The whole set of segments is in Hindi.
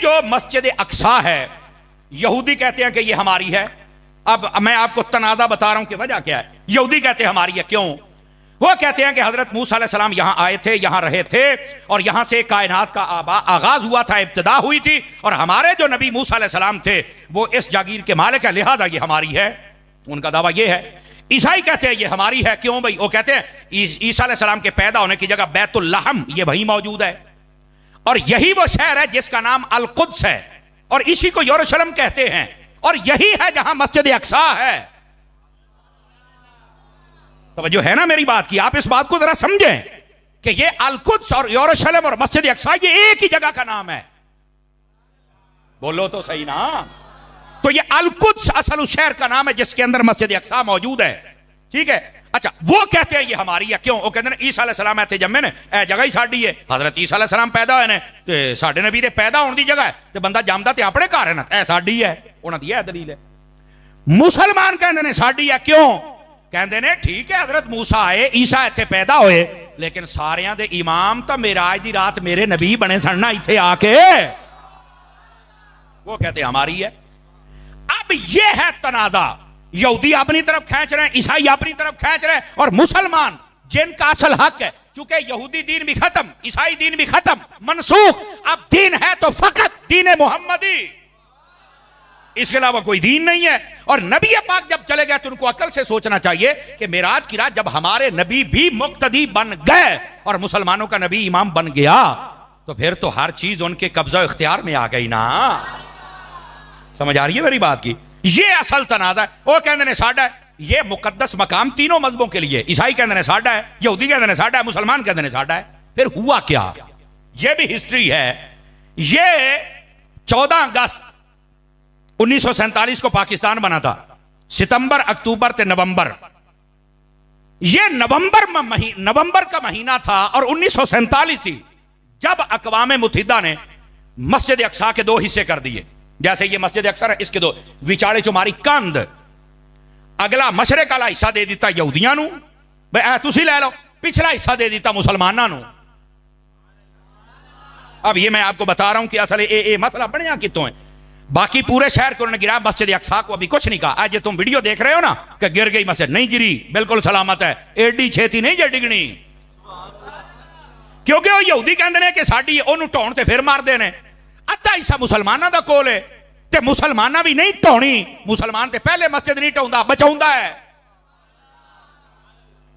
जो मस्जिद अक्सा है यहूदी कहते हैं कि ये हमारी है। अब मैं आपको तनाज़ा बता रहा हूं कि वजह क्या है। यहूदी कहते हैं हमारी है, क्यों? वो कहते हैं कि हजरत मूसा अलैहिस्सलाम यहां आए थे, यहां रहे थे और यहां से कायनात का आगाज हुआ था, इब्तिदा हुई थी, और हमारे जो नबी मूसा अलैहिस्सलाम थे वो इस जागीर के मालिक है, लिहाजा ये हमारी है। उनका दावा ये है। ईसाई कहते हैं ये हमारी है, क्यों भाई? वो कहते हैं ईसा अलैहिस्सलाम के पैदा होने की जगह बैतुल लहम ये वही मौजूद है, और यही वो शहर है जिसका नाम अल कुद्स है, और इसी को यरूशलेम कहते हैं, और यही है जहां मस्जिद अक्सा है। तवज्जो है ना मेरी बात की? आप इस बात को जरा समझें कि ये अल कुद्स और यरूशलेम और मस्जिद अक्सा ये एक ही जगह का नाम है। बोलो तो सही ना। तो ये अल कुद्स असल उस शहर का नाम है जिसके अंदर मस्जिद अक्सा मौजूद है, ठीक है। अच्छा, वो कहते हैं ये हमारी है, क्यों? वो कहते हैं ईसा अलैहिस्सलाम इत्थे जम्मे ने, ए जगह ही साडी है। हजरत ईसा अलैहिस्सलाम पैदा होए ने ते साडे नबी दे पैदा होने दी जगह है, ते बंदा जमदा ते अपने घर है ना, ए साडी है। उन्हां दी है दलील है। मुसलमान कहते ने साडी है, क्यों? कहते ने ठीक है हजरत मूसा आए, ईसा इत्थे पैदा होए, लेकिन सारियां दे इमाम तो मेराज दी रात मेरे नबी बने सन ना इत्थे आके। वो कहते हमारी है। अब ये है तनाजा। यहूदी अपनी तरफ खींच रहे हैं, ईसाई अपनी तरफ खींच रहे हैं, और मुसलमान जिनका असल हक है, चूंकि यहूदी दीन भी खत्म, ईसाई दीन भी खत्म, मनसूख, अब दीन है तो फकत दीन मोहम्मदी, इसके अलावा कोई दीन नहीं है। और नबी पाक जब चले गए तो उनको अकल से सोचना चाहिए कि मेराज की रात जब हमारे नबी भी मुक्तदी बन गए और मुसलमानों का नबी इमाम बन गया, तो फिर तो हर चीज उनके कब्जा इख्तियार में आ गई ना। समझ आ रही है मेरी बात की? ये असल तनाज़ा है। वो कहते हैं साडा है, ये मुकद्दस मकाम तीनों मजहबों के लिए। ईसाई कहते हैं साडा है, यहूदी कहते हैं साडा है, मुसलमान कहते हैं साडा है। फिर हुआ क्या? ये भी हिस्ट्री है। ये 14 अगस्त 1947 को पाकिस्तान बना था। सितंबर, अक्टूबर ते नवंबर, ये नवंबर का महीना था, और 1947 थी जब अक़वाम मुत्तहिदा ने मस्जिद अक्सा के 2 हिस्से कर दिए। जैसे ये मस्जिद अक्सा है, इसके 2 विचाले चुमारी कंध, अगला मशरक वाला हिस्सा दे दिता यहूदियां नू, भाई तुसी ले लो, पिछला हिस्सा दे दिता मुसलमानों नू। अब ये मैं आपको बता रहा हूं कि असल ये मसला बनया कितों है। बाकी पूरे शहर को उन्होंने गिरा, मस्जिद अक्सा को अभी कुछ नहीं कहा। आज तुम वीडियो देख रहे हो ना कि गिर गई मस्जिद, नहीं गिरी, बिल्कुल सलामत है, एडी छेती नहीं जे डिगनी, क्योंकि वो यहूदी कहते हैं कि साडी ओनू ढाउण ते फिर मारदे ने। अद्धा हिस्सा मुसलमाना दा कोल है, ते मुसलमाना भी नहीं ढाउणी, मुसलमान ते पहले मस्जिद नहीं ढाउंदा, बचाउंदा है।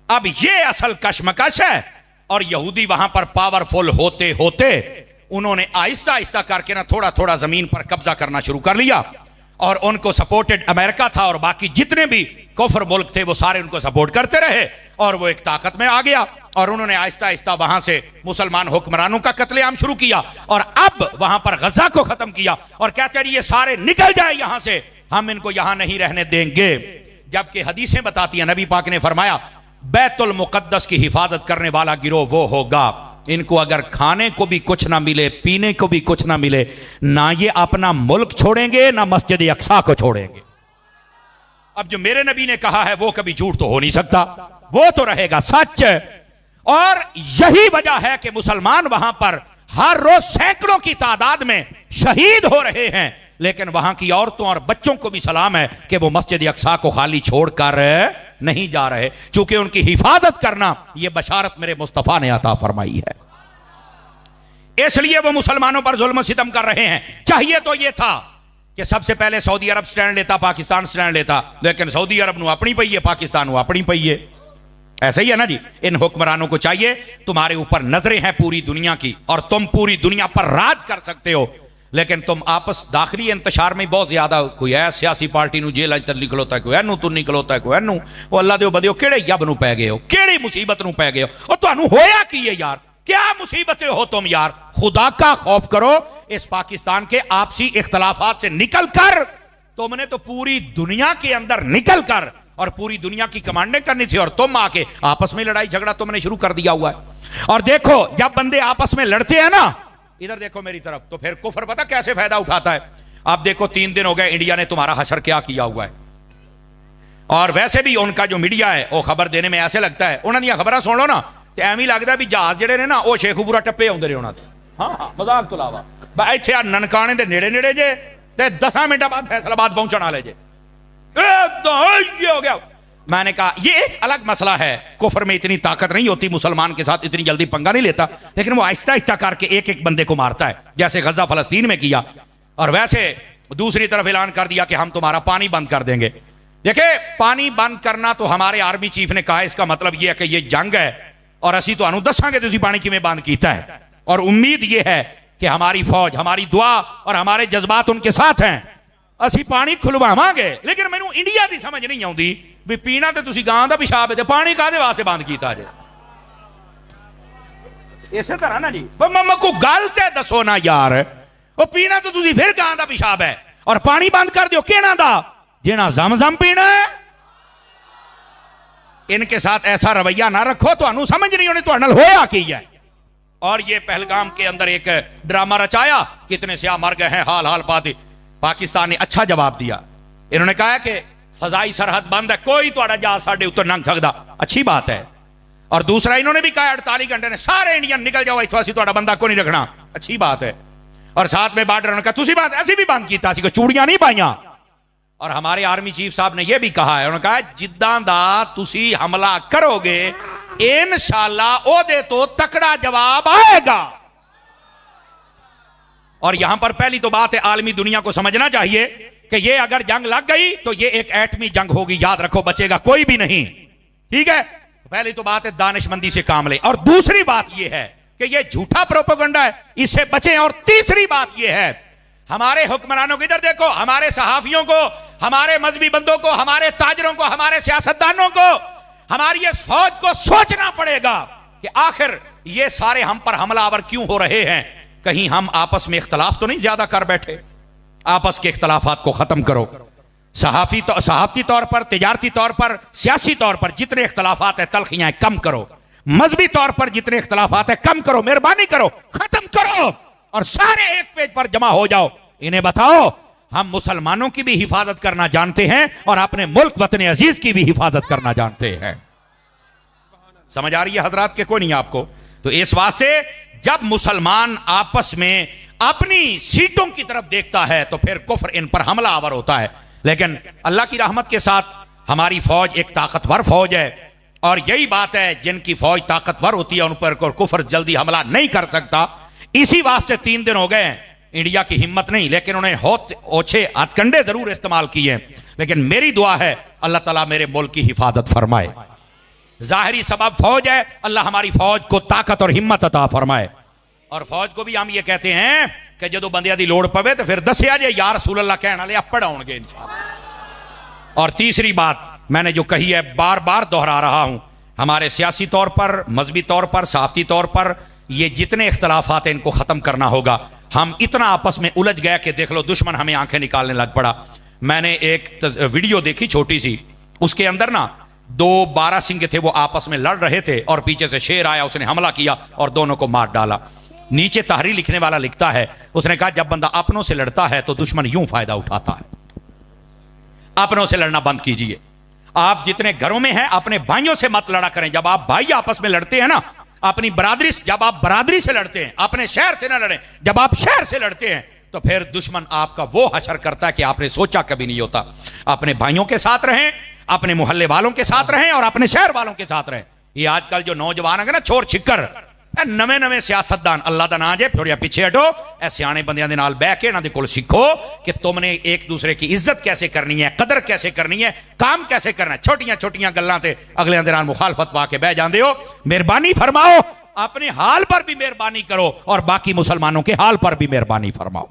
अब ये असल कशमकश है, और यहूदी वहां पर पावरफुल होते होते उन्होंने आहिस्ता आहिस्ता करके ना थोड़ा थोड़ा जमीन पर कब्जा करना शुरू कर लिया, और उनको सपोर्टेड अमेरिका था, और बाकी जितने भी कुफर मुल्क थे वो सारे उनको सपोर्ट करते रहे, और वो एक ताकत में आ गया, और उन्होंने आहिस्ता आहिस्ता वहां से मुसलमान हुक्मरानों का कत्लेआम शुरू किया, और अब वहां पर गजा को खत्म किया, और कहते हैं ये सारे निकल जाए यहां से, हम इनको यहां नहीं रहने देंगे। जबकि हदीसें बताती हैं, नबी पाक ने फरमाया बैतुल मुकद्दस की हिफाजत करने वाला गिरोह वो होगा, इनको अगर खाने को भी कुछ ना मिले, पीने को भी कुछ ना मिले, ना ये अपना मुल्क छोड़ेंगे ना मस्जिद अक्सा को छोड़ेंगे। अब जो मेरे नबी ने कहा है वो कभी झूठ तो हो नहीं सकता, वो तो रहेगा सच। और यही वजह है कि मुसलमान वहां पर हर रोज सैकड़ों की तादाद में शहीद हो रहे हैं, लेकिन वहां की औरतों और बच्चों को भी सलाम है कि वो मस्जिद अक्सा को खाली छोड़कर नहीं जा रहे, चूंकि उनकी हिफाजत करना यह बशारत मेरे मुस्तफा ने अता फरमाई है, इसलिए वो मुसलमानों पर जुल्म सितम कर रहे हैं। चाहिए तो यह था कि सबसे पहले सऊदी अरब स्टैंड लेता, पाकिस्तान स्टैंड लेता, लेकिन सऊदी अरब नू अपनी पई है, पाकिस्तान नू अपनी पई है। ऐसा ही है ना जी। इन हुक्मरानों को चाहिए, तुम्हारे ऊपर नजरें हैं पूरी दुनिया की, और तुम पूरी दुनिया पर राज कर सकते हो, लेकिन तुम आपस दाखिली इंतशार में बहुत ज्यादा, कोई है सियासी पार्टी नू जेल अंदर निकलोता है, कोई एनू तू निकलोता है, कोई एनू, वो अल्लाह दे बंदे केड़े यब नू पै गए हो, केड़ी मुसीबत नू पै गए हो, और तुहानू होया की है यार, क्या मुसीबतें हो तुम यार? खुदा का खौफ करो। इस पाकिस्तान के आपसी इख्तलाफात से निकल कर तुमने तो पूरी दुनिया के अंदर निकल कर और पूरी दुनिया की कमांडें करनी थी, और तुम आके आपस में लड़ाई झगड़ा तुमने शुरू कर दिया हुआ है। और देखो जब बंदे आपस में लड़ते हैं ना, इधर देखो मेरी तरफ, तो फिर कुफर पता कैसे फायदा उठाता है। आप देखो 3 दिन हो गए इंडिया ने तुम्हारा हशर क्या किया हुआ है, और वैसे भी उनका जो मीडिया है वो खबर देने में ऐसे लगता है, उन्होंने खबर सुन लो ना तो एवं ही लगता भी जहाज जड़े ने ना वो शेखुपुरा टप्पे आते रहे उन्होंने। हाँ हाँ, मजाक तो अलावा इत्थे आ ननकाने दे नेड़े नेड़े जे ते 10 मिनट बाद फैसलाबाद पहुंचने वाले जे ये हो गया। मैंने कहा ये एक अलग मसला है, कुफर में इतनी ताकत नहीं होती, मुसलमान के साथ इतनी जल्दी पंगा नहीं लेता, लेकिन वो आहिस्ता आहिस्ता करके एक एक बंदे को मारता है, जैसे गजा फलस्तीन में किया। और वैसे दूसरी तरफ ऐलान कर दिया कि हम तुम्हारा पानी बंद कर देंगे। देखिए पानी बंद करना तो हमारे आर्मी चीफ ने कहा, इसका मतलब यह है कि यह जंग है और असी तो दसांगे तुसी पानी किवें बंद कीता है। और उम्मीद यह है कि हमारी फौज, हमारी दुआ और हमारे जज्बात उनके साथ हैं, असी पानी खुलवावांगे। लेकिन मैनू इंडिया की समझ नहीं आती भी पीना तो तुसी गां दा पिशाब है, पानी काहदे वास्ते बंद कीता जे। इसे तरह ना जी को गल ते दसो ना यार, वो पीना तो तुसी फिर गां दा पिशाब है और पानी बंद कर दियो केना दा, जिना जमजम पीना है। इनके साथ ऐसा रवैया ना रखो, तो समझ नहीं होनी तो होया की है। और ये पहलगाम के अंदर एक ड्रामा रचाया, कितने सियाह मर गए हैं, हाल हाल बात। पाकिस्तान ने अच्छा जवाब दिया, इन्होंने कहा कि फजाई सरहद बंद है, कोई तुहाड़ा जहाज साडे उत्ते लंघ सकदा, अच्छी बात है। और दूसरा इन्होंने भी कहा 48 घंटे ने सारे इंडियन निकल जाओ इत्थों, असीं तुहाड़ा बंदा को नहीं रखना, अच्छी बात है। और साथ में बॉर्डर उन्होंने कहा तुसी बात ऐसी भी बंद कीता, को चूड़ियां नहीं पाईयां। और हमारे आर्मी चीफ साहब ने यह भी कहा है, उन्होंने कहा जिद्दां दा तुसी हमला करोगे इंशाअल्लाह ओदे तो तकड़ा जवाब आएगा। और यहां पर पहली तो बात है, आलमी दुनिया को समझना चाहिए कि ये अगर जंग लग गई तो ये एक एटमी जंग होगी, याद रखो, बचेगा कोई भी नहीं, ठीक है। पहली तो बात है दानिशमंदी से काम ले, और दूसरी बात ये है कि ये झूठा प्रोपेगेंडा है, इससे बचें। और तीसरी बात ये है, हमारे हुक्मरानों को इधर देखो, हमारे सहाफियों को, हमारे मजहबी बंदों को, हमारे ताजरों को, हमारे सियासतदानों को, हमारी ये फौज को सोचना पड़ेगा कि आखिर ये सारे हम पर हमलावर क्यों हो रहे हैं। कहीं हम आपस में इख्तलाफ तो नहीं ज्यादा कर बैठे। आपस के इख्तलाफात को खत्म करो। सहाफती तौर पर, तिजारती तौर पर, सियासी तौर पर जितने इख्तलाफात है, तलखियां कम करो। मजहबी तौर पर जितने इख्तलाफात है कम करो, मेहरबानी करो, खत्म करो और सारे एक पेज पर जमा हो जाओ। इन्हें बताओ हम मुसलमानों की भी हिफाजत करना जानते हैं और अपने मुल्क वतन अजीज की भी हिफाजत करना जानते हैं। समझ आ रही है हजरात के कोई नहीं आपको? तो इस वास्ते जब मुसलमान आपस में अपनी सीटों की तरफ देखता है तो फिर कुफ्र इन पर हमला आवर होता है। लेकिन अल्लाह की रहमत के साथ हमारी फौज एक ताकतवर फौज है, और यही बात है, जिनकी फौज ताकतवर होती है उन पर कुफ्र जल्दी हमला नहीं कर सकता। इसी वास्ते 3 दिन हो गए इंडिया की हिम्मत नहीं, लेकिन उन्हें ओछे हथकंडे जरूर इस्तेमाल किए। लेकिन मेरी दुआ है अल्लाह ताला मेरे मुल्क की हिफाजत फरमाए। जाहिरी सबब फौज है, अल्लाह हमारी फौज को ताकत और हिम्मत अता फरमाए। और फौज को भी हम ये कहते हैं कि जो बंदियां दी लोड़ पवे तो फिर दसिया जे या रसूल अल्लाह कहने वाले आप पढ़ाओगे इंशाअल्लाह। और तीसरी बात मैंने जो कही है, बार बार दोहरा रहा हूं, हमारे सियासी तौर पर, मजहबी तौर पर, सहाफती तौर पर ये जितने इख्तलाफात हैं इनको खत्म करना होगा। हम इतना आपस में उलझ गए कि देख लो दुश्मन हमें आंखें निकालने लग पड़ा। मैंने एक वीडियो देखी छोटी सी, उसके अंदर ना 2 बारहसिंगे थे, वो आपस में लड़ रहे थे और पीछे से शेर आया, उसने हमला किया और दोनों को मार डाला। नीचे तहरीर लिखने वाला लिखता है, उसने कहा जब बंदा अपनों से लड़ता है तो दुश्मन यूं फायदा उठाता है। अपनों से लड़ना बंद कीजिए। आप जितने घरों में हैं अपने भाइयों से मत लड़ा करें। जब आप भाई आपस में लड़ते हैं ना, अपनी बरादरी, जब आप बरादरी से लड़ते हैं, अपने शहर से ना लड़ें। जब आप शहर से लड़ते हैं तो फिर दुश्मन आपका वो हशर करता है कि आपने सोचा कभी नहीं होता। अपने भाइयों के साथ रहें, अपने मोहल्ले वालों के साथ रहें और अपने शहर वालों के साथ रहें। ये आजकल जो नौजवान है ना, छोर छिक्कर, नवे नवे सियासतदान, अल्लाह दा नाम जे, थोड़ा पीछे हटो, ऐ सियाने बंदियां दे नाल बैठ के इन्हां दे कोल सीखो कि तुमने एक दूसरे की इज्जत कैसे करनी है, कदर कैसे करनी है, काम कैसे करना है। छोटियां छोटियां गल्लां ते अगले दे नाल मुखालफत पा के बह जांदे हो। मेहरबानी फरमाओ, अपने हाल पर भी मेहरबानी करो और बाकी मुसलमानों के हाल पर भी मेहरबानी फरमाओ।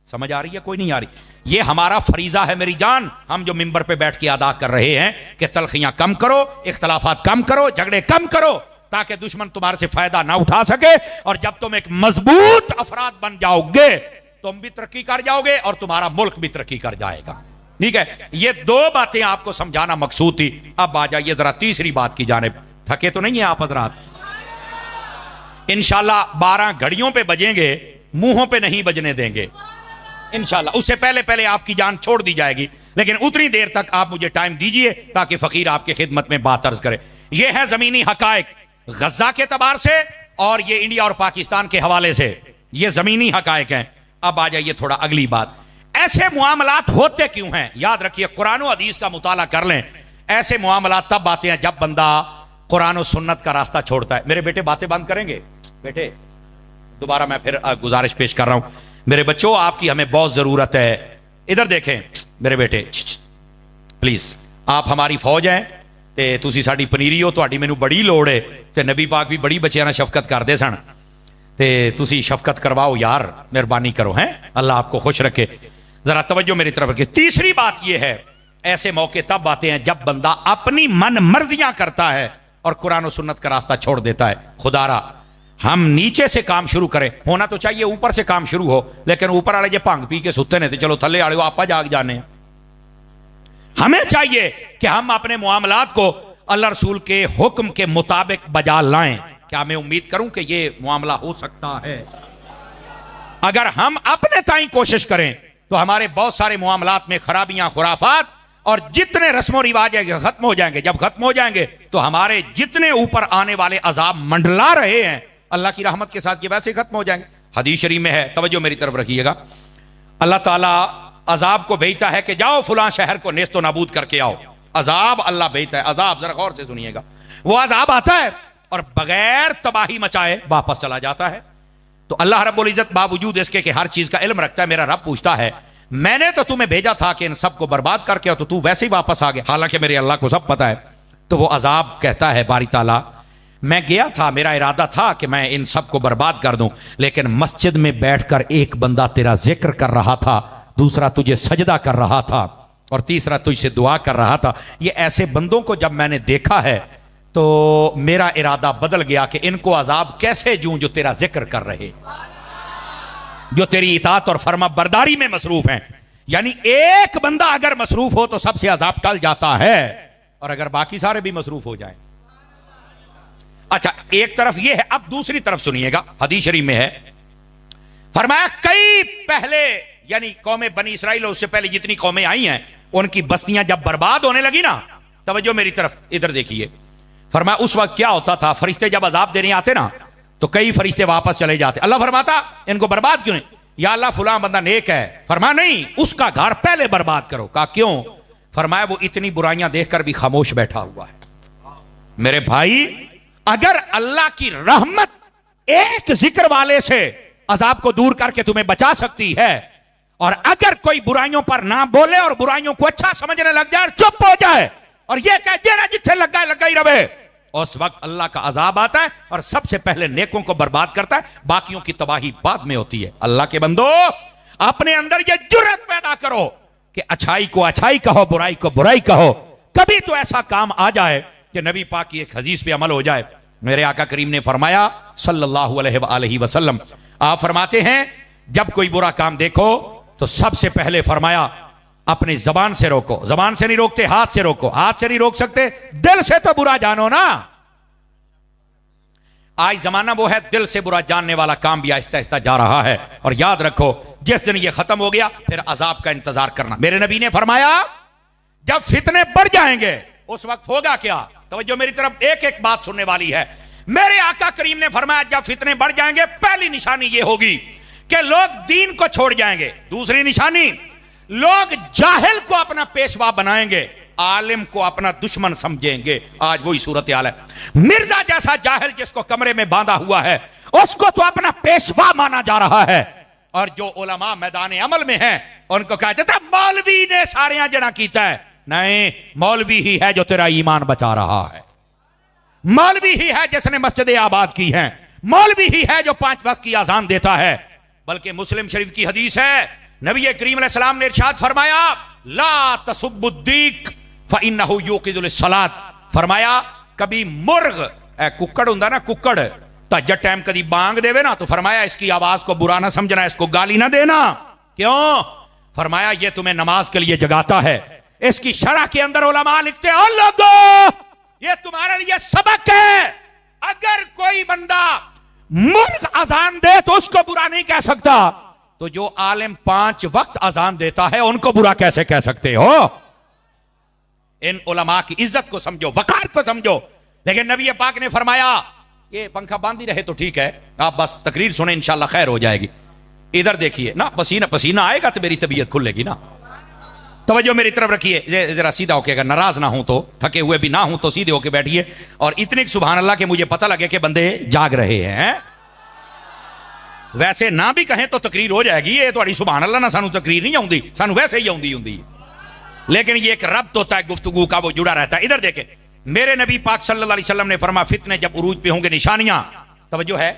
समझ आ रही है कोई नहीं आ रही? ये हमारा फरीजा है मेरी जान, हम जो मिंबर पे बैठ के अदा कर रहे हैं कि तलखियां कम करो, इख्तलाफात कम करो, झगड़े कम करो, ताकि दुश्मन तुम्हारे से फायदा ना उठा सके। और जब तुम एक मजबूत अफराद बन जाओगे तुम भी तरक्की कर जाओगे और तुम्हारा मुल्क भी तरक्की कर जाएगा। ठीक है, ये 2 बातें आपको समझाना मकसूद थी। अब आ जाइए जरा तीसरी बात की जानिब। थके तो नहीं है आप हज़रात? इंशाल्लाह 12 घड़ियों पे बजेंगे, मुंहों पे नहीं बजने देंगे इंशाल्लाह। उससे पहले पहले आपकी जान छोड़ दी जाएगी, लेकिन उतनी देर तक आप मुझे टाइम दीजिए ताकि फकीर आपकी खिदमत में बात अर्ज करे। यह है जमीनी हकायक गजा के तबार से और ये इंडिया और पाकिस्तान के हवाले से, ये जमीनी हकायक हैं। अब आ जाइए थोड़ा अगली बात, ऐसे मुआमलात होते क्यों हैं? याद रखिए, कुरान और हदीस का मुताला कर लें। ऐसे मुआमलात तब आते हैं जब बंदा कुरान और सुन्नत का रास्ता छोड़ता है। मेरे बेटे बातें बंद करेंगे? बेटे दोबारा मैं फिर गुजारिश पेश कर रहा हूं, मेरे बच्चों आपकी हमें बहुत जरूरत है। इधर देखें मेरे बेटे, प्लीज, आप हमारी फौज हैं ते तुसी साडी पनीरी हो, तुहाडी मैनू बड़ी लोड़ है ते नबी पाक भी बड़ी बच्चियां नाल शफकत करदे सन ते तुसी शफकत करवाओ यार, मेहरबानी करो। हैं, अल्लाह आपको खुश रखे। जरा तवज्जो मेरी तरफ रखिए। तीसरी बात यह है, ऐसे मौके तब आते हैं जब बंदा अपनी मन मर्जियां करता है और कुरान और सुन्नत का रास्ता छोड़ देता है। खुदारा हम नीचे से काम शुरू करें, होना तो चाहिए ऊपर से काम शुरू हो, लेकिन ऊपर वाले जो भंग पी के सुते ने तो चलो थल्ले वाले आपा जाग जाने। हमें चाहिए कि हम अपने मुआमलात को अल्लाह रसूल के हुक्म के मुताबिक बजा लाएं। क्या मैं उम्मीद करूं कि ये मामला हो सकता है? अगर हम अपने ताई कोशिश करें तो हमारे बहुत सारे मुआमलात में खराबियां, खुराफात और जितने रस्मों रिवाज है खत्म हो जाएंगे। जब खत्म हो जाएंगे तो हमारे जितने ऊपर आने वाले अजाब मंडला रहे हैं अल्लाह की रहमत के साथ ये वैसे खत्म हो जाएंगे। हदीस शरीफ में है, तवज्जो मेरी तरफ रखिएगा, अल्लाह ताला अजाब को भेजता है कि जाओ फुलां शहर को नेस्तो नाबूद करके आओ। अजाब अल्लाह भेजता है, अजाब जरा गौर से सुनिएगा। वो अजाब आता है और बगैर तबाही मचाए वापस चला जाता है। तो अल्लाह रब्बुल इज्जत बावजूद इसके कि हर चीज का इल्म रखता है, मेरा रब पूछता है मैंने तो तुम्हें भेजा था कि इन सबको बर्बाद करके, तो तू वैसे ही वापस आ गया, हालांकि मेरे अल्लाह को सब पता है। तो वो अजाब कहता है बारी ताला मैं गया था, मेरा इरादा था कि मैं इन सबको बर्बाद कर दूं, लेकिन मस्जिद में बैठकर एक बंदा तेरा जिक्र कर रहा था, दूसरा तुझे सजदा कर रहा था और तीसरा तुझसे दुआ कर रहा था। ये ऐसे बंदों को जब मैंने देखा है तो मेरा इरादा बदल गया कि इनको अजाब कैसे दूं जो तेरा जिक्र कर रहे, जो तेरी इताअत और फर्मा बरदारी में मसरूफ हैं। यानी एक बंदा अगर मसरूफ हो तो सबसे अजाब टल जाता है, और अगर बाकी सारे भी मसरूफ हो जाएं। अच्छा, एक तरफ यह है, अब दूसरी तरफ सुनिएगा, हदीस शरीफ में है, फरमाया कई पहले यानी कौमें बनी इसराइल उससे पहले जितनी कौमें आई हैं उनकी बस्तियां जब बर्बाद होने लगी ना, तवज्जो मेरी तरफ इधर देखिए, फरमाया उस वक्त क्या होता था, फरिश्ते जब अजाब देने आते ना तो कई फरिश्ते वापस चले जाते। अल्लाह फरमाता इनको बर्बाद क्यों नहीं? या अल्लाह फुलां बंदा नेक है। फरमाया नहीं, उसका घर पहले बर्बाद करो। कहा क्यों? फरमाया वो इतनी बुराइयां देखकर भी खामोश बैठा हुआ है। मेरे भाई, अगर अल्लाह की रहमत एक जिक्र वाले से अजाब को दूर करके तुम्हें बचा सकती है, और अगर कोई बुराइयों पर ना बोले और बुराइयों को अच्छा समझने लग जाए, चुप हो जाए और यह कह देना जिथे लगा ही रहे, उस वक्त अल्लाह का अजाब आता है और सबसे पहले नेकों को बर्बाद करता है, बाकियों की तबाही बाद में होती है। अल्लाह के बंदो, अपने अंदर यह जुर्रत पैदा करो कि अच्छाई को अच्छाई कहो, बुराई को बुराई कहो। कभी तो ऐसा काम आ जाए कि नबी पाक की एक हदीस पे अमल हो जाए। मेरे आका करीम ने फरमाया सल्लल्लाहु अलैहि वसल्लम, आप फरमाते हैं जब कोई बुरा काम देखो तो सबसे पहले फरमाया अपनी जबान से रोको। जबान से नहीं रोकते, हाथ से रोको। हाथ से नहीं रोक सकते, दिल से तो बुरा जानो ना। आज जमाना वो है, दिल से बुरा जानने वाला काम भी आहिस्ता आहिस्ता जा रहा है। और याद रखो, जिस दिन ये खत्म हो गया फिर अजाब का इंतजार करना। मेरे नबी ने फरमाया जब फितने बढ़ जाएंगे उस वक्त होगा क्या? तवज्जो मेरी तरफ, एक एक बात सुनने वाली है। मेरे आका करीम ने फरमाया जब फितने बढ़ जाएंगे पहली निशानी ये होगी कि लोग दीन को छोड़ जाएंगे। दूसरी निशानी, लोग जाहिल को अपना पेशवा बनाएंगे, आलिम को अपना दुश्मन समझेंगे। आज वही सूरत हाल है। मिर्जा जैसा जाहिल जिसको कमरे में बांधा हुआ है उसको तो अपना पेशवा माना जा रहा है, और जो उलमा मैदान अमल में हैं उनको कहा जाता है मौलवी ने सारे जना कीता है। नहीं, मौलवी ही है जो तेरा ईमान बचा रहा है, मौलवी ही है जिसने मस्जिदें आबाद की हैं, मौलवी ही है जो 5 वक्त की अजान देता है। बल्कि मुस्लिम शरीफ की हदीस है, नबी करीम अलैहि सलाम ने इरशाद फरमाया ला तसुब्बुद्दीक फइन्नहु युक़िदुल सलात। फरमाया कभी मुर्ग, कुक्कड़ हुंदा ना, कुक्कड़ तहज्जुद टाइम कभी बांग देवे ना तो फरमाया इसकी आवाज को बुरा ना समझना, इसको गाली ना देना। क्यों? फरमाया ये तुम्हें नमाज के लिए जगाता है। इसकी शरह के अंदर उलमा लिखते हैं लोगों ये तुम्हारे लिए सबक है। अगर कोई बंदा मुर्ग अजान दे तो उसको बुरा नहीं कह सकता, तो जो आलिम 5 वक्त अजान देता है उनको बुरा कैसे कह सकते हो? इन उलमा की इज्जत को समझो, वकार को समझो। लेकिन नबी पाक ने फरमाया ये पंखा बांध ही रहे तो ठीक है, आप बस तकरीर सुने इंशाल्लाह खैर हो जाएगी। इधर देखिए ना, पसीना पसीना आएगा तो मेरी तबीयत खुलेगी ना। तवज्जो मेरी तरफ रखिए, जरा सीधा होके, अगर नाराज ना हूं तो, थके हुए भी ना हूं तो सीधे होके बैठिए। और इतने सुभान अल्लाह के मुझे पता लगे कि बंदे जाग रहे हैं। वैसे ना भी कहें तो तकरीर हो जाएगी। ये थोड़ी सुभान अल्लाह ना सानू तकरीर नहीं आउंदी, सानू वैसे ही आउंदी हुंदी, लेकिन ये एक रब्त होता है गुफ्तगू का, वो जुड़ा रहता है। इधर देखें, मेरे नबी पाक सल्लल्लाहु अलैहि वसल्लम ने फरमाया फितने जब उरूज पे होंगे, निशानियां, तवज्जो है,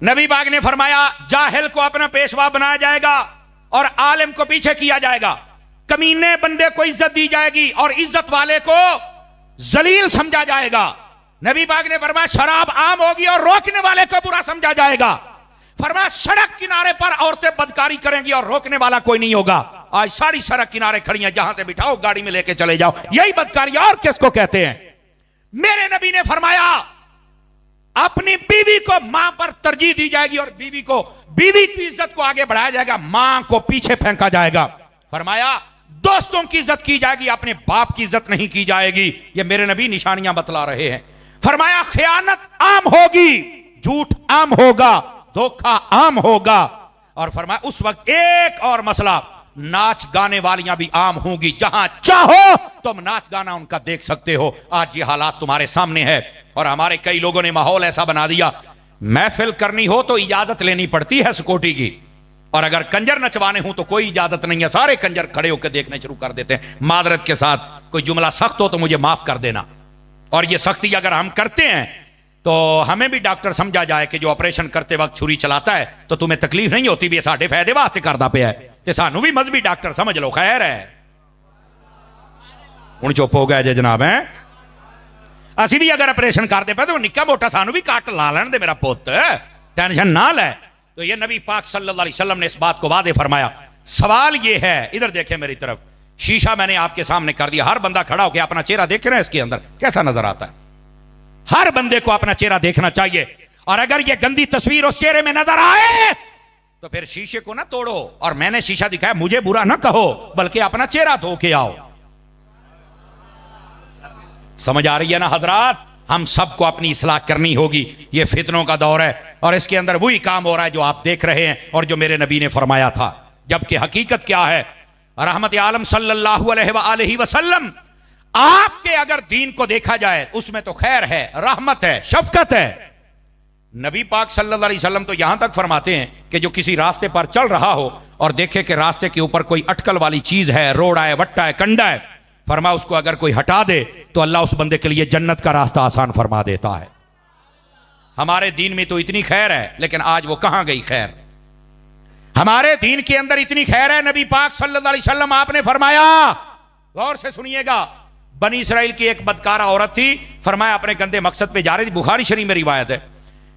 नबी पाक ने फरमाया जाहिल को अपना पेशवा बनाया जाएगा और आलिम को पीछे किया जाएगा। कमीने बंदे को इज्जत दी जाएगी और इज्जत वाले को जलील समझा जाएगा। नबी पाक ने फरमाया शराब आम होगी और रोकने वाले को बुरा समझा जाएगा। फरमाया सड़क किनारे पर औरतें बदकारी करेंगी और रोकने वाला कोई नहीं होगा। आज सारी सड़क किनारे खड़ी हैं, जहां से बिठाओ गाड़ी में लेके चले जाओ, यही बदकारी और किसको कहते हैं। मेरे नबी ने फरमाया अपनी बीवी को मां पर तरजीह दी जाएगी और बीवी की इज्जत को आगे बढ़ाया जाएगा, मां को पीछे फेंका जाएगा। फरमाया दोस्तों की इज्जत की जाएगी, अपने बाप की इज्जत नहीं की जाएगी। ये मेरे नबी निशानियां बतला रहे हैं। फरमाया खयानत आम होगी, झूठ आम होगा, धोखा आम होगा। और फरमाया उस वक्त एक और मसला, नाच गाने वालियां भी आम होंगी, जहां चाहो तुम नाच गाना उनका देख सकते हो। आज ये हालात तुम्हारे सामने है और हमारे कई लोगों ने माहौल ऐसा बना दिया, महफिल करनी हो तो इजाजत लेनी पड़ती है सिक्योरिटी की, और अगर कंजर नचवाने हो तो कोई इजाजत नहीं है, सारे कंजर खड़े होकर देखने शुरू कर देते हैं। मादरत के साथ कोई जुमला सख्त हो तो मुझे माफ कर देना, और ये सख्ती अगर हम करते हैं तो हमें भी डॉक्टर समझा जाए कि जो ऑपरेशन करते वक्त छुरी चलाता है तो तुम्हें तकलीफ नहीं होती, भी साढ़े फायदे वास्ते करदा पे है, ते सानू भी मजहबी डॉक्टर समझ लो, खैर है। हुण चुप हो गए जे जनाब, है असी भी अगर ऑपरेशन करते पे तो निक्का मोटा सानू भी काट ला लेन दे मेरा पुत, टेंशन ना ले। तो ये नबी पाक सल्लल्लाहु अलैहि वसल्लम ने इस बात को वादे फरमाया। सवाल ये है, इधर देखें मेरी तरफ, शीशा मैंने आपके सामने कर दिया, हर बंदा खड़ा होकर अपना चेहरा देख रहे हैं, इसके अंदर कैसा नजर आता है। हर बंदे को अपना चेहरा देखना चाहिए, और अगर ये गंदी तस्वीर उस चेहरे में नजर आए तो फिर शीशे को ना तोड़ो, और मैंने शीशा दिखाया मुझे बुरा ना कहो, बल्कि अपना चेहरा धो के आओ। समझ आ रही है ना हजरात, हम सबको अपनी इस्लाह करनी होगी। ये फितनों का दौर है और इसके अंदर वही काम हो रहा है जो आप देख रहे हैं और जो मेरे नबी ने फरमाया था। जबकि हकीकत क्या है, रहमत आलम सल्लल्लाहु अलैहि वसल्लम, आपके अगर दीन को देखा जाए उसमें तो खैर है, रहमत है, शफकत है। नबी पाक सल्लल्लाहु अलैहि वसल्लम तो यहां तक फरमाते हैं कि जो किसी रास्ते पर चल रहा हो और देखे कि रास्ते के ऊपर कोई अटकल वाली चीज है, रोड़ा है, वट्टा है, कंडा है, फरमा उसको अगर कोई हटा दे तो अल्लाह उस बंदे के लिए जन्नत का रास्ता आसान फरमा देता है। हमारे दीन में तो इतनी खैर है, लेकिन आज वो कहां गई खैर। हमारे दीन के अंदर इतनी खैर है, नबी पाक सल्लल्लाहु अलैहि वसल्लम आपने फरमाया, गौर से सुनिएगा, बनी इसराइल की एक बदकारा औरत थी, फरमाया अपने गंदे मकसद पे जा रही थी, बुखारी शरीफ में रिवायत है,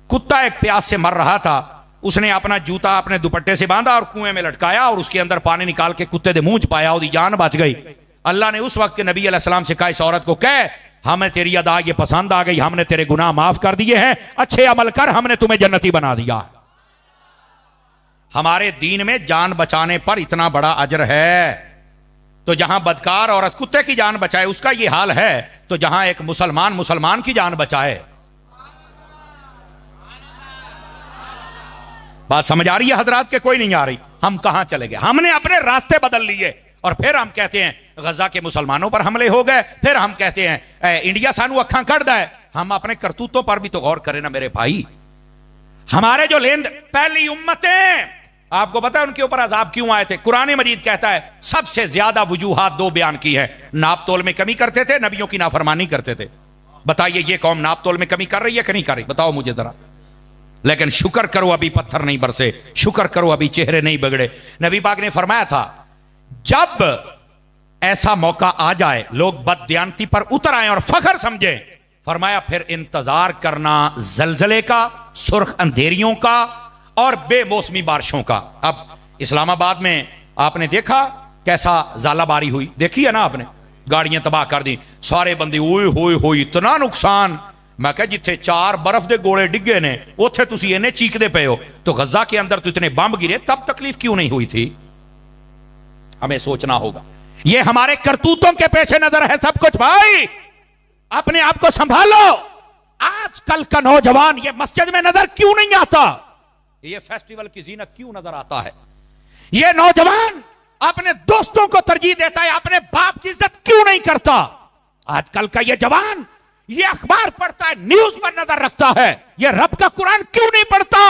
कुत्ता एक प्यास से मर रहा था, उसने अपना जूता अपने दुपट्टे से बांधा और कुएं में लटकाया और उसके अंदर पानी निकाल के कुत्ते दे मुंह च पाया, उसकी जान बच गई। अल्लाह ने उस वक्त के नबी अलैहिस्सलाम से कहा इस औरत को कह हमें तेरी अदा ये पसंद आ गई, हमने तेरे गुनाह माफ कर दिए हैं, अच्छे अमल कर, हमने तुम्हें जन्नती बना दिया। हमारे दीन में जान बचाने पर इतना बड़ा अजर है, तो जहां बदकार औरत कुत्ते की जान बचाए उसका ये हाल है, तो जहां एक मुसलमान की जान बचाए। बात समझ आ रही है हजरात के कोई नहीं आ रही। हम कहां चले गए, हमने अपने रास्ते बदल लिए और फिर हम कहते हैं गजा के मुसलमानों पर हमले हो गए, फिर हम कहते हैं इंडिया सानू अखा कट है। हम अपने करतूतों पर भी तो गौर करें ना मेरे भाई। हमारे जो लेन पहली उम्मतें, आपको पता है उनके ऊपर अजाब क्यों आए थे? कुरान मजीद कहता है सबसे ज्यादा वजूहात दो बयान की है, नाप तोल में कमी करते थे, नबियों की नाफरमानी करते थे। बताइए ये कौम नाप तोल में कमी कर रही है कि नहीं कर रही, बताओ मुझे जरा। लेकिन शुक्र करो अभी पत्थर नहीं बरसे, शुक्र करो अभी चेहरे नहीं बिगड़े। नबी पाक ने फरमाया था जब ऐसा मौका आ जाए लोग बददियानती पर उतर आए और फखर समझे, फरमाया फिर इंतजार करना जलजले का, सुर्ख अंधेरियों का और बेमौसमी बारिशों का। अब इस्लामाबाद में आपने देखा कैसा ज़ालाबारी हुई, देखी है ना आपने, गाड़ियां तबाह कर दी, सारे बंदे ओए होए होए इतना नुकसान। मैं कहा जिथे 4 बर्फ के गोले डिगे ने उथे तुसी इन्हें चीखते पे हो, तो गजा के अंदर तो इतने बम गिरे तब तकलीफ क्यों नहीं हुई थी? हमें सोचना होगा। ये हमारे करतूतों के पेशे नजर है सब कुछ। भाई अपने आप को संभालो। आजकल का नौजवान ये मस्जिद में नजर क्यों नहीं आता? ये फेस्टिवल की जीनत क्यों नजर आता है? ये नौजवान अपने दोस्तों को तरजीह देता है, अपने बाप की इज्जत क्यों नहीं करता? आजकल का ये जवान ये अखबार पढ़ता है, न्यूज पर नजर रखता है, ये रब का कुरान क्यों नहीं पढ़ता?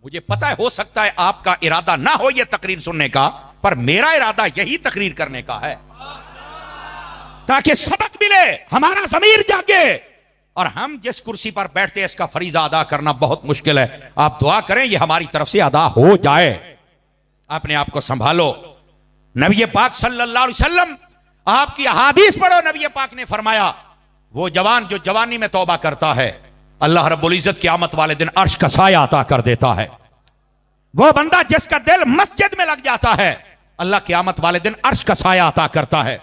मुझे पता है हो सकता है आपका इरादा ना हो ये तकरीर सुनने का, पर मेरा इरादा यही तकरीर करने का है ताकि सबक मिले, हमारा ज़मीर जागे और हम जिस कुर्सी पर बैठते हैं इसका फरीजा अदा करना बहुत मुश्किल है। आप दुआ करें ये हमारी तरफ से अदा हो जाए। अपने आप को संभालो। नबी पाक सल्लल्लाहु अलैहि वसल्लम, आपकी अहादीस पढ़ो, नबी पाक ने फरमाया वो जवान जो जवानी में तौबा करता है अल्लाह रब्बुल इज्जत क़यामत वाले दिन अर्श का साया अता कर देता है। वो बंदा जिसका दिल मस्जिद में लग जाता है अल्लाह क़यामत वाले दिन अर्श का साया अता करता है।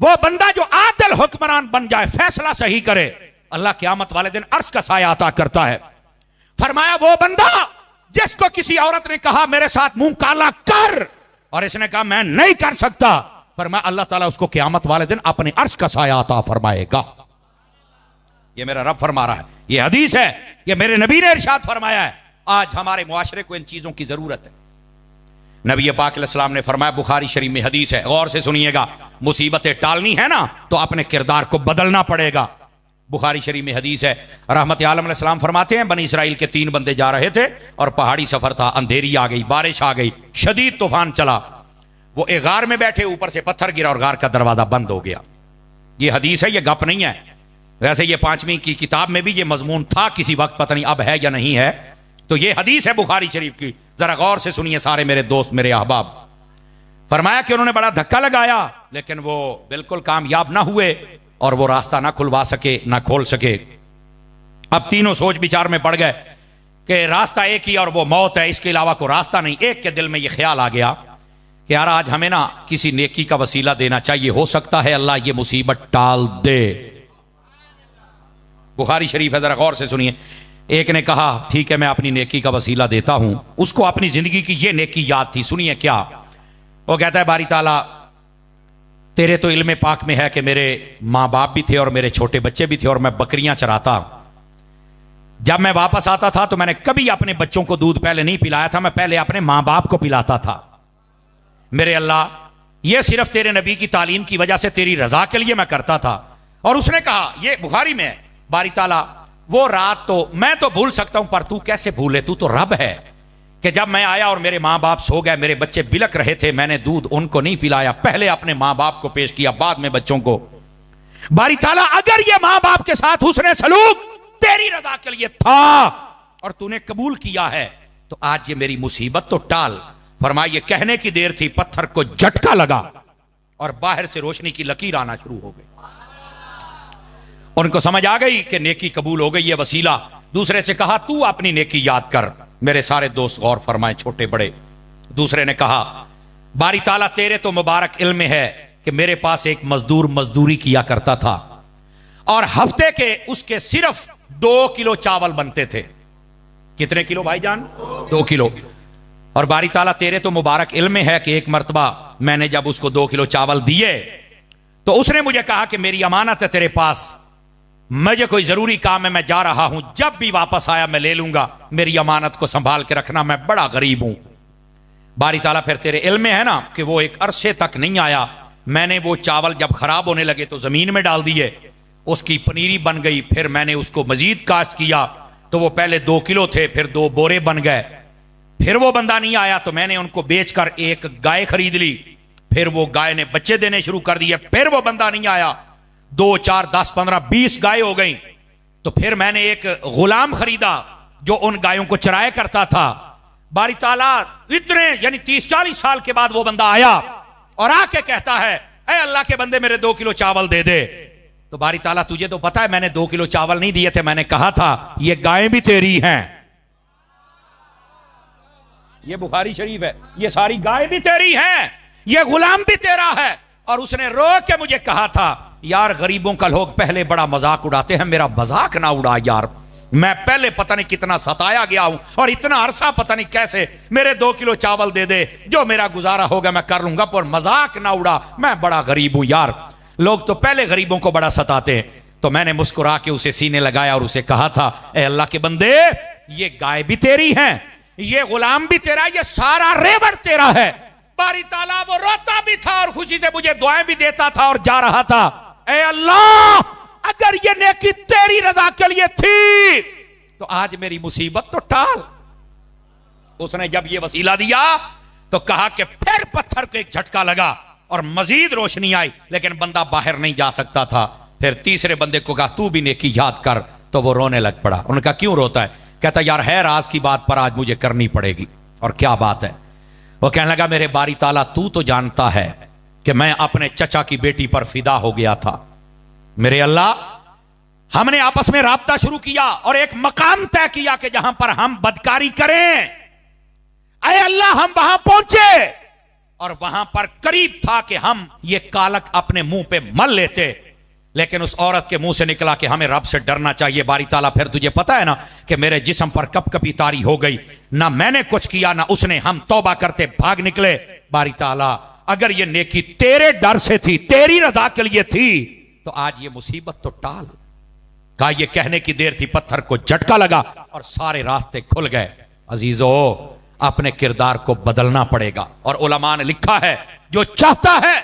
वो बंदा जो आदिल हुक्मरान बन जाए, फैसला सही करे, अल्लाह क़यामत वाले दिन अर्श का साया अता करता है। फरमाया वो बंदा जिसको किसी औरत ने कहा मेरे साथ मुंह काला कर और इसने कहा मैं नहीं कर सकता, फरमाया अल्लाह ताला उसको क़यामत वाले दिन अपने अर्श का साया अता फरमाएगा। ये मेरा रब फरमा रहा है, ये हदीस है, ये मेरे नबी ने इरशाद फरमाया है। आज हमारे मुआशरे को इन चीजों की जरूरत है। नबी पाक अलैहिस्सलाम ने फरमाया, बुखारी शरीफ में हदीस है, गौर से सुनिएगा, मुसीबतें टालनी है ना तो अपने किरदार को बदलना पड़ेगा। बुखारी शरीफ में हदीस है, रहमत आलम अलैहिस्सलाम फरमाते हैं, बनी इसराइल के 3 बंदे जा रहे थे और पहाड़ी सफर था, अंधेरी आ गई, बारिश आ गई, शदीद तूफान चला। वो एक गार में बैठे, ऊपर से पत्थर गिरा और गार का दरवाजा बंद हो गया। ये हदीस है, ये गप नहीं है। वैसे ये 5वीं की किताब में भी ये मजमून था किसी वक्त, पता नहीं अब है या नहीं है। तो ये हदीस है बुखारी शरीफ की, जरा गौर से सुनिए सारे मेरे दोस्त, मेरे अहबाब। फरमाया कि उन्होंने बड़ा धक्का लगाया लेकिन वो बिल्कुल कामयाब ना हुए और वो रास्ता ना खुलवा सके, ना खोल सके। अब तीनों सोच विचार में पड़ गए कि रास्ता एक ही और वो मौत है, इसके अलावा कोई रास्ता नहीं। एक के दिल में ये ख्याल आ गया कि यार आज हमें ना किसी नेकी का वसीला देना चाहिए, हो सकता है अल्लाह ये मुसीबत टाल दे। बुखारी शरीफ है, जरा गौर से सुनिए। एक ने कहा ठीक है मैं अपनी नेकी का वसीला देता हूं। उसको अपनी जिंदगी की ये नेकी याद थी। सुनिए क्या वो कहता है, बारी ताला तेरे तो इल्म पाक में है कि मेरे माँ बाप भी थे और मेरे छोटे बच्चे भी थे और मैं बकरियां चराता। जब मैं वापस आता था तो मैंने कभी अपने बच्चों को दूध पहले नहीं पिलाया था, मैं पहले अपने माँ बाप को पिलाता था। मेरे अल्लाह ये सिर्फ तेरे नबी की तालीम की वजह से तेरी रजा के लिए मैं करता था। और उसने कहा, ये बुखारी में, बारी ताला वो रात तो मैं तो भूल सकता हूं पर तू कैसे भूले, तू तो रब है, कि जब मैं आया और मेरे माँ बाप सो गए, मेरे बच्चे बिलक रहे थे, मैंने दूध उनको नहीं पिलाया, पहले अपने माँ बाप को पेश किया, बाद में बच्चों को। बारी ताला अगर ये माँ बाप के साथ हुस्ने सलूक तेरी रजा के लिए था और तूने कबूल किया है तो आज ये मेरी मुसीबत तो टाल। फरमाया ये कहने की देर थी, पत्थर को झटका लगा और बाहर से रोशनी की लकीर आना शुरू हो गई। उनको समझ आ गई कि नेकी कबूल हो गई, ये वसीला। दूसरे से कहा तू अपनी नेकी याद कर। मेरे सारे दोस्त गौर फरमाए, छोटे बड़े। दूसरे ने कहा, बारी ताला तेरे तो मुबारक इल्म है कि मेरे पास एक मजदूर मजदूरी किया करता था और हफ्ते के उसके सिर्फ 2 किलो चावल बनते थे। कितने किलो भाईजान? 2 किलो। और बारी ताला तेरे तो मुबारक इल्म है कि एक मर्तबा मैंने जब उसको 2 किलो चावल दिए तो उसने मुझे कहा कि मेरी अमानत है तेरे पास, मुझे कोई जरूरी काम है, मैं जा रहा हूं, जब भी वापस आया मैं ले लूंगा, मेरी अमानत को संभाल के रखना, मैं बड़ा गरीब हूं। बारी ताला फिर तेरे इल्म है ना कि वो एक अरसे तक नहीं आया, मैंने वो चावल जब खराब होने लगे तो जमीन में डाल दिए, उसकी पनीरी बन गई, फिर मैंने उसको मजीद काश्त किया तो वो पहले 2 किलो थे, फिर 2 बोरे बन गए। फिर वो बंदा नहीं आया तो मैंने उनको बेचकर एक गाय खरीद ली, फिर वो गाय ने बच्चे देने शुरू कर दिए, फिर वो बंदा नहीं आया, 2, 4, 10, 15, 20 गाय हो गई। तो फिर मैंने एक गुलाम खरीदा जो उन गायों को चराया करता था। बारी ताला इतने यानी 30-40 साल के बाद वो बंदा आया और आके कहता है, ऐ अल्लाह के बंदे मेरे 2 किलो चावल दे दे। तो बारी ताला तुझे तो पता है मैंने 2 किलो चावल नहीं दिए थे, मैंने कहा था ये गायें भी तेरी हैं। ये बुखारी शरीफ है, ये सारी गायें भी तेरी हैं, ये गुलाम भी तेरा है। और उसने रो के मुझे कहा था, यार गरीबों का लोग पहले बड़ा मजाक उड़ाते हैं, मेरा मजाक ना उड़ा यार, मैं पहले पता नहीं कितना सताया गया हूं और इतना अरसा पता नहीं कैसे, मेरे 2 किलो चावल दे दे, जो मेरा गुजारा होगा मैं कर लूंगा, पर मजाक ना उड़ा, मैं बड़ा गरीब हूं यार। लोग तो पहले गरीबों को बड़ा सताते हैं। तो मैंने मुस्कुरा के उसे सीने लगाया और उसे कहा था, ए अल्लाह के बंदे ये गाय भी तेरी है, ये गुलाम भी तेरा, ये सारा रेवड़ तेरा है। बारी ताला वो रोता भी था और खुशी से मुझे दुआएं भी देता था और जा रहा था, ऐ अल्लाह अगर ये नेकी तेरी रजा के लिए थी तो आज मेरी मुसीबत तो टाल। उसने जब ये वसीला दिया तो कहा कि फिर पत्थर को एक झटका लगा और मजीद रोशनी आई, लेकिन बंदा बाहर नहीं जा सकता था। फिर तीसरे बंदे को कहा तू भी नेकी याद कर, तो वो रोने लग पड़ा। उन्होंने कहा क्यों रोता है? कहता यार है राज की बात पर आज मुझे करनी पड़ेगी। और क्या बात है? वो कहने लगा मेरे बारी ताला तू तो जानता है कि मैं अपने चचा की बेटी पर फिदा हो गया था। मेरे अल्लाह हमने आपस में राब्ता शुरू किया और एक मकाम तय किया कि जहां पर हम बदकारी करें। अरे अल्लाह हम वहां पहुंचे और वहां पर करीब था कि हम ये कालक अपने मुंह पे मल लेते, लेकिन उस औरत के मुंह से निकला कि हमें रब से डरना चाहिए। बारी ताला फिर तुझे पता है ना कि मेरे जिस्म पर कपकपी तारी हो गई, ना मैंने कुछ किया ना उसने, हम तौबा करते भाग निकले। बारी ताला अगर ये नेकी तेरे डर से थी, तेरी रजा के लिए थी, तो आज ये मुसीबत तो टाल। कहा ये कहने की देर थी, पत्थर को झटका लगा और सारे रास्ते खुल गए। अजीजो अपने किरदार को बदलना पड़ेगा। और उलमा ने लिखा है जो चाहता है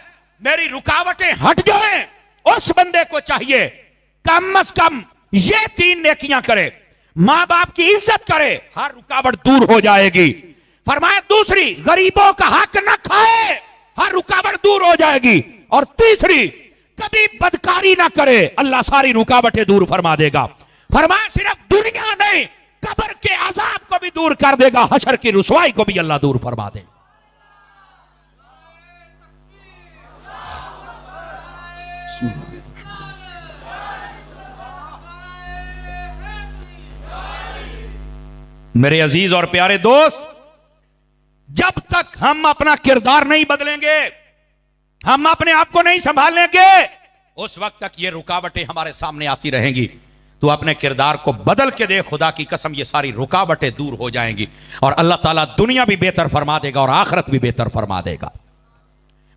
मेरी रुकावटें हट जाएं, उस बंदे को चाहिए कम से कम ये 3 नेकियां करे। मां बाप की इज्जत करे, हर रुकावट दूर हो जाएगी। फरमाया दूसरी गरीबों का हक न खाए, हर रुकावट दूर हो जाएगी। और तीसरी कभी बदकारी ना करे, अल्लाह सारी रुकावटें दूर फरमा देगा। फरमाया सिर्फ दुनिया नहीं कब्र के अजाब को भी दूर कर देगा, हशर की रुसवाई को भी अल्लाह दूर फरमा देगा। मेरे अजीज और प्यारे दोस्त, जब तक हम अपना किरदार नहीं बदलेंगे, हम अपने आप को नहीं संभाल लेंगे, उस वक्त तक ये रुकावटें हमारे सामने आती रहेंगी। तो अपने किरदार को बदल के दे, खुदा की कसम ये सारी रुकावटें दूर हो जाएंगी और अल्लाह ताला दुनिया भी बेहतर फरमा देगा और आखिरत भी बेहतर फरमा देगा।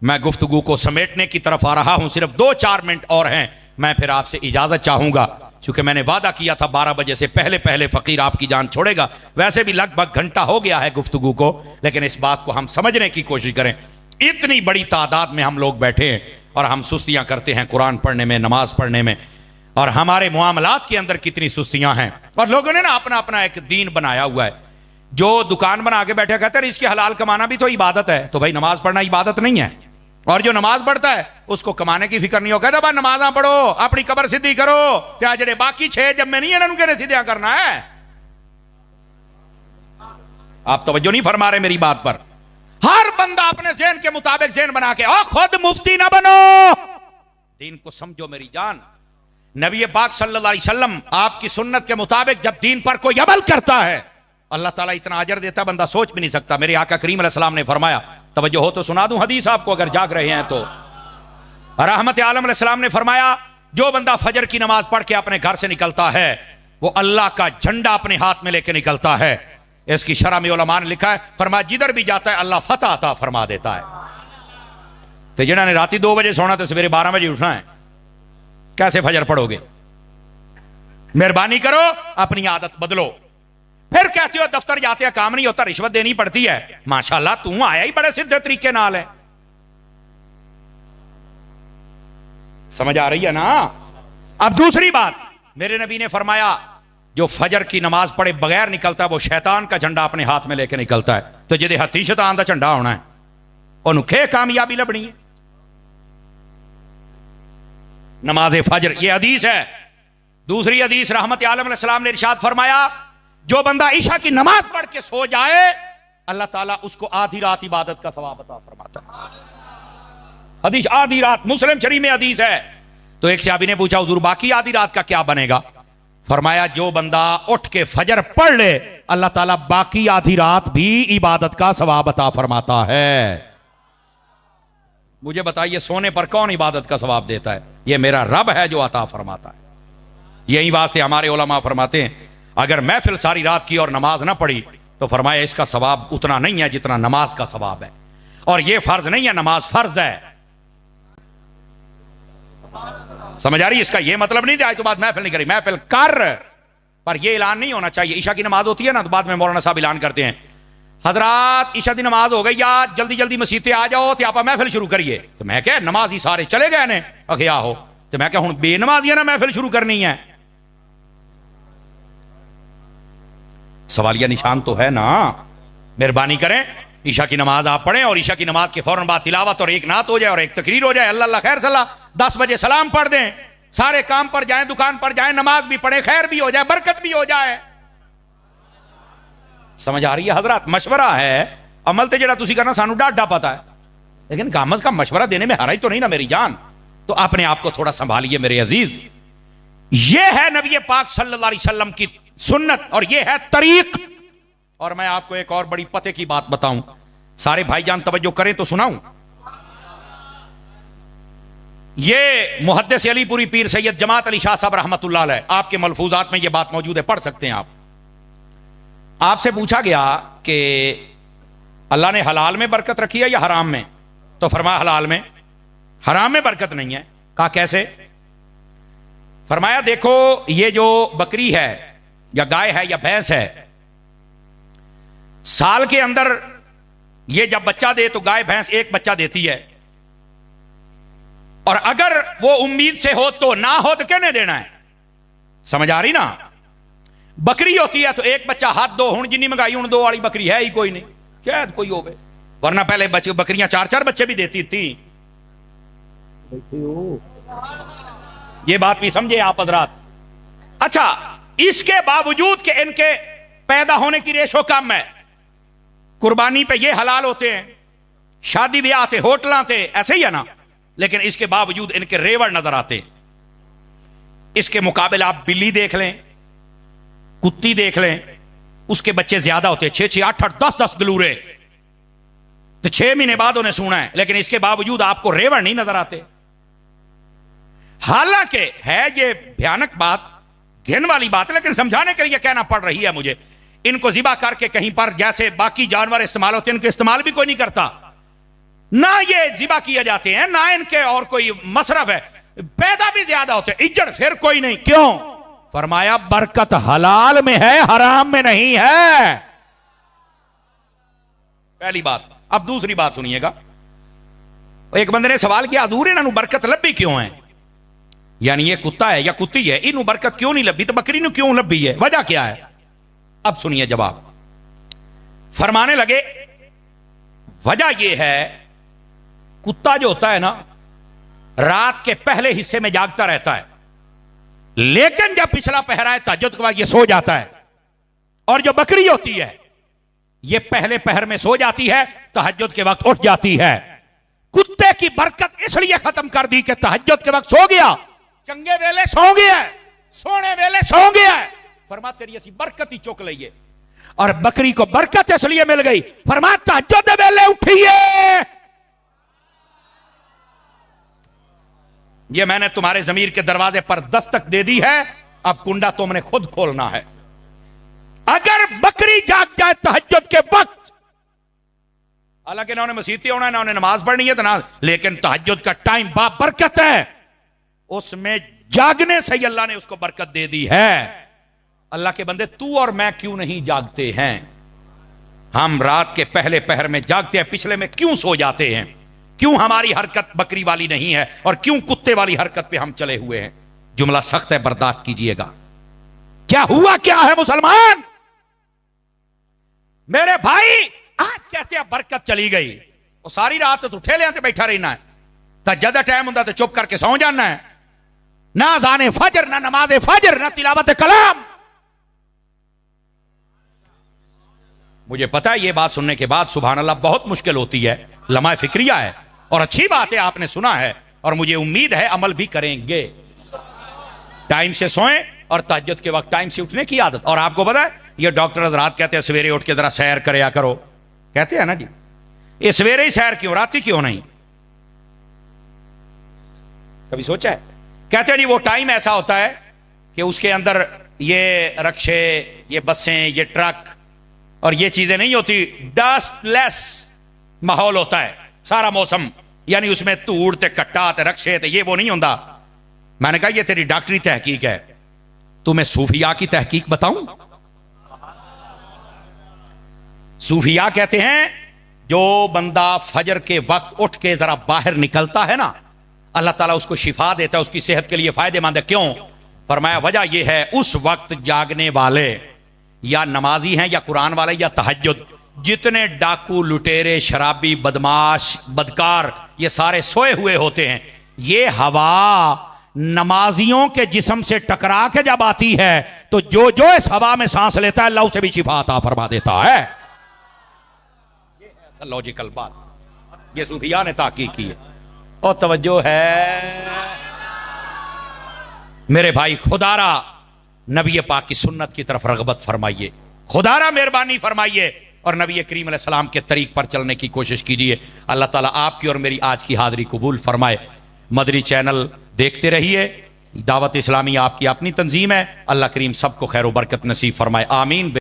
मैं गुफ्तगू को समेटने की तरफ आ रहा हूं, सिर्फ 2-4 मिनट और हैं, मैं फिर आपसे इजाजत चाहूंगा, क्योंकि मैंने वादा किया था 12 बजे से पहले पहले फकीर आपकी जान छोड़ेगा। वैसे भी लगभग घंटा हो गया है गुफ्तगू को, लेकिन इस बात को हम समझने की कोशिश करें। इतनी बड़ी तादाद में हम लोग बैठे हैं और हम सुस्तियां करते हैं कुरान पढ़ने में, नमाज पढ़ने में, और हमारे मुआमलात के अंदर कितनी सुस्तियां हैं। और लोगों ने ना अपना अपना एक दीन बनाया हुआ है। जो दुकान बना के बैठे कहते हैं इसके हलाल कमाना भी तो इबादत है, तो भाई नमाज पढ़ना इबादत नहीं है। और जो नमाज पढ़ता है उसको कमाने की फिक्र नहीं हो, कहता भाई नमाजा पढ़ो, अपनी कबर सीधी करो, क्या जड़े बाकी 6 जब में नहीं है उनके सीधा करना है। आप तवज्जो नहीं फरमा रहे मेरी बात पर। हर बंदा अपने ज़हन के मुताबिक ज़हन बना के, और खुद मुफ्ती ना बनो, दीन को समझो मेरी जान। नबी पाक सल्लल्लाहु अलैहि वसल्लम आपकी सुन्नत के मुताबिक जब दीन पर कोई अमल करता है, अल्लाह ताला इतना अजर देता बंदा सोच भी नहीं सकता। मेरे आका करीम अलैहिस्सलाम ने फरमाया, तवज्जो हो तो सुना दूं हदीस आपको अगर जाग रहे हैं तो। रहमत आलम अलैहिस्सलाम ने फरमाया, जो बंदा फजर की नमाज पढ़ के अपने घर से निकलता है, वो अल्लाह का झंडा अपने हाथ में लेके निकलता है। इसकी शरह में उलमा ने लिखा है, फरमाया जिधर भी जाता है अल्लाह फतह अता फरमा देता है। तो जिन्होंने ने राती 2 बजे सोना तो सवेरे 12 बजे उठना है, कैसे फजर पढ़ोगे? मेहरबानी करो अपनी आदत बदलो। फिर कहते हो दफ्तर जाते हैं काम नहीं होता, रिश्वत देनी पड़ती है। माशाल्लाह तू आया ही बड़े सीधे तरीके नाल है। समझ आ रही है ना? अब दूसरी बात, मेरे नबी ने फरमाया जो फजर की नमाज पढ़े बगैर निकलता है वो शैतान का झंडा अपने हाथ में लेके निकलता है। तो जिदे हथी शैतान का झंडा होना है उन्हें कामयाबी लभनी है। नमाज फजर, ये हदीस है। दूसरी हदीस रहमत आलम अलैहिस्सलाम ने इरशाद फरमाया, जो बंदा ईशा की नमाज पढ़ के सो जाए अल्लाह ताला उसको आधी रात इबादत का सवाब अता फरमाता है। हदीस आधी रात, मुस्लिम शरीफ में हदीस है। तो एक सहाबी ने पूछा हुजूर बाकी आधी रात का क्या बनेगा? फरमाया जो बंदा उठ के फजर पढ़ ले अल्लाह ताला बाकी आधी रात भी इबादत का सवाब अता फरमाता है। मुझे बताइए सोने पर कौन इबादत का सवाब देता है? ये मेरा रब है जो अता फरमाता है। यही वास्ते हमारे उलमा फरमाते हैं अगर महफिल सारी रात की और नमाज ना पढ़ी तो फरमाया इसका सवाब उतना नहीं है जितना नमाज का सवाब है। और ये फर्ज नहीं है, नमाज फर्ज है। समझ आ रही? इसका ये मतलब नहीं आज तो बात महफिल नहीं करी, महफिल कर, पर यह ऐलान नहीं होना चाहिए। ईशा की नमाज होती है ना, तो बाद में मौलाना साहब ऐलान करते हैं, हजरात ईशा की नमाज हो गई या जल्दी जल्दी मसीते आ जाओ तो आप महफिल शुरू करिए। तो मैं क्या नमाज ही सारे चले गए ने अखे आहो, तो मैं क्या हूं बेनमाजिया ना महफिल शुरू करनी है। सवालिया निशान तो है ना। मेहरबानी करें, ईशा की नमाज आप पढ़ें और ईशा की नमाज के फौरन बाद तिलावत और एक नात हो जाए और एक तकरीर हो जाए, अल्लाह अल्लाह खैर सलाह, 10 बजे सलाम पढ़ दें, सारे काम पर जाएं, दुकान पर जाएं, नमाज भी पढ़े, खैर भी हो जाए, बरकत भी हो जाए। समझ आ रही है हजरात? मशवरा है, अमल तो जरा तुसी करना सानू डाढ़ा पता है, लेकिन कामज का मशवरा देने में हराई तो नहीं ना मेरी जान। तो अपने आप को थोड़ा संभालिए मेरे अजीज। ये है नबी पाक सल्लल्लाहु अलैहि वसल्लम की सुन्नत और ये है तरीक। और मैं आपको एक और बड़ी पते की बात बताऊं, सारे भाईजान तवज्जो करें तो सुनाऊं। ये मुहद्दिस अलीपुरी पीर सैयद जमात अली शाह साहब रहमतुल्लाह अलैह, आपके मलफूजात में ये बात मौजूद है, पढ़ सकते हैं आप। आपसे पूछा गया कि अल्लाह ने हलाल में बरकत रखी है या हराम में? तो फरमाया हलाल में, हराम में बरकत नहीं है। कहा कैसे? फरमाया देखो ये जो बकरी है या गाय है या भैंस है, साल के अंदर ये जब बच्चा दे तो गाय भैंस एक बच्चा देती है, और अगर वो उम्मीद से हो तो ना हो तो कहने देना है। समझ आ रही ना? बकरी होती है तो एक बच्चा हाथ दो, हूं जिन्नी मंगाई हूं 2 वाली बकरी है ही कोई नहीं, शायद कोई हो गए, वरना पहले बकरियां 4-4 बच्चे भी देती थी। ये बात भी समझे आप हजरात। अच्छा, इसके बावजूद कि इनके पैदा होने की रेशो कम है, कुर्बानी पे ये हलाल होते हैं, शादी ब्याह थे, होटल थे, ऐसे ही है ना, लेकिन इसके बावजूद इनके रेवड़ नजर आते हैं। इसके मुकाबले आप बिल्ली देख लें, कुत्ती देख लें, उसके बच्चे ज्यादा होते हैं, 6-6, 8-8, 10-10 गलूरे, तो 6 महीने बाद उन्हें सूना है, लेकिन इसके बावजूद आपको रेवड़ नहीं नजर आते। हालांकि है ये भयानक बात, घिन वाली बात, लेकिन समझाने के लिए कहना पड़ रही है मुझे। इनको जिबा करके कहीं पर जैसे बाकी जानवर इस्तेमाल होते हैं, इनके इस्तेमाल भी कोई नहीं करता, ना ये जिबा किए जाते हैं, ना इनके और कोई मसरफ है, पैदा भी ज्यादा होते हैं, इज्जत फिर कोई नहीं। क्यों? फरमाया बरकत हलाल में है, हराम में नहीं है। पहली बात। अब दूसरी बात सुनिएगा। एक बंदे ने सवाल किया, हजूर इन्हों बरकत लभी क्यों है? यानी ये कुत्ता है या कुत्ती है, इन्हों बरकत क्यों नहीं लभी, तो बकरी ने क्यों लभी है, वजह क्या है? अब सुनिए जवाब। फरमाने लगे वजह यह है, कुत्ता जो होता है ना, रात के पहले हिस्से में जागता रहता है, लेकिन जब पिछला पहरा है तहज्जुद के बाद ये सो जाता है। और जो बकरी होती है ये पहले पहर में सो जाती है, तहज्जुद के वक्त उठ जाती है। कुत्ते की बरकत इसलिए खत्म कर दी कि तहज्जुद के वक्त सो गया, चंगे वेले सो गया, सोने वेले सो गया, फरमा तेरी ऐसी बरकत ही चुक लीए। और बकरी को बरकत इसलिए मिल गई, फरमा तहज्जुद वेले उठिए। ये मैंने तुम्हारे जमीर के दरवाजे पर दस्तक दे दी है, अब कुंडा तुमने खुद खोलना है। अगर बकरी जाग जाए तहज्जुद के वक्त, हालांकि ना उन्हें मसीती होना है ना उन्हें नमाज पढ़नी है, तो ना, लेकिन तहज्जुद का टाइम बाबरकत है, उसमें जागने से ही अल्लाह ने उसको बरकत दे दी है। अल्लाह के बंदे, तू और मैं क्यों नहीं जागते हैं? हम रात के पहले पहर में जागते हैं, पिछले में क्यों सो जाते हैं? क्यों हमारी हरकत बकरी वाली नहीं है और क्यों कुत्ते वाली हरकत पे हम चले हुए हैं? जुमला सख्त है, बर्दाश्त कीजिएगा। क्या हुआ क्या है मुसलमान? मेरे भाई आज कहते हैं बरकत चली गई, और सारी रात तो ठेले पे बैठा रहना है, तहज्जुद टाइम होता तो चुप करके सौ जाना है, ना अज़ान फजर, ना नमाज फजर, ना तिलावत कलाम। मुझे पता है ये बात सुनने के बाद सुभान अल्लाह बहुत मुश्किल होती है, लम्हा फिक्रिया है, और अच्छी बात है आपने सुना है, और मुझे उम्मीद है अमल भी करेंगे। टाइम से सोएं और तहज्जुद के वक्त टाइम से उठने की आदत। और आपको पता है ये डॉक्टर हज़रात कहते हैं सवेरे उठ के जरा सैर करया करो, कहते हैं ना जी, ये सवेरे ही सैर क्यों, रात ही क्यों नहीं? कभी सोचा है? कहते हैं जी वो टाइम ऐसा होता है कि उसके अंदर ये रक्शे, ये बसें, ये ट्रक और ये चीजें नहीं होती, डस्टलेस माहौल होता है सारा मौसम, यानी उसमें धूड़ ते कट्टा ते रक्शे ते ये वो नहीं होता। मैंने कहा ये तेरी डॉक्टरी तहकीक है, तुम्हें सूफिया की तहकीक बताऊं? सूफिया कहते हैं जो बंदा फजर के वक्त उठ के जरा बाहर निकलता है ना, अल्लाह ताला उसको शिफा देता है, उसकी सेहत के लिए फायदेमंद है। क्यों? फरमाया वजह यह है उस वक्त जागने वाले या नमाजी हैं या कुरान वाले या तहज्जुद, जितने डाकू लुटेरे शराबी बदमाश बदकार ये सारे सोए हुए होते हैं, ये हवा नमाजियों के जिस्म से टकरा के जब आती है तो जो जो इस हवा में सांस लेता है अल्लाह उसे भी शिफा अता फरमा देता है। ये ऐसा लॉजिकल बात, ये सूफिया ने ताकीद की है। और तवज्जो है मेरे भाई, खुदारा नबी पाक की सुन्नत की तरफ रगबत फरमाइए, खुदारा मेहरबानी फरमाइए और नबी करीम अलैहिस्सलाम के तरीक पर चलने की कोशिश कीजिए। अल्लाह ताला आपकी और मेरी आज की हाजिरी कबूल फरमाए। मदरी चैनल देखते रहिए, दावत इस्लामी आपकी अपनी तंजीम है। अल्लाह करीम सबको खैर बरकत नसीब फरमाए, आमीन।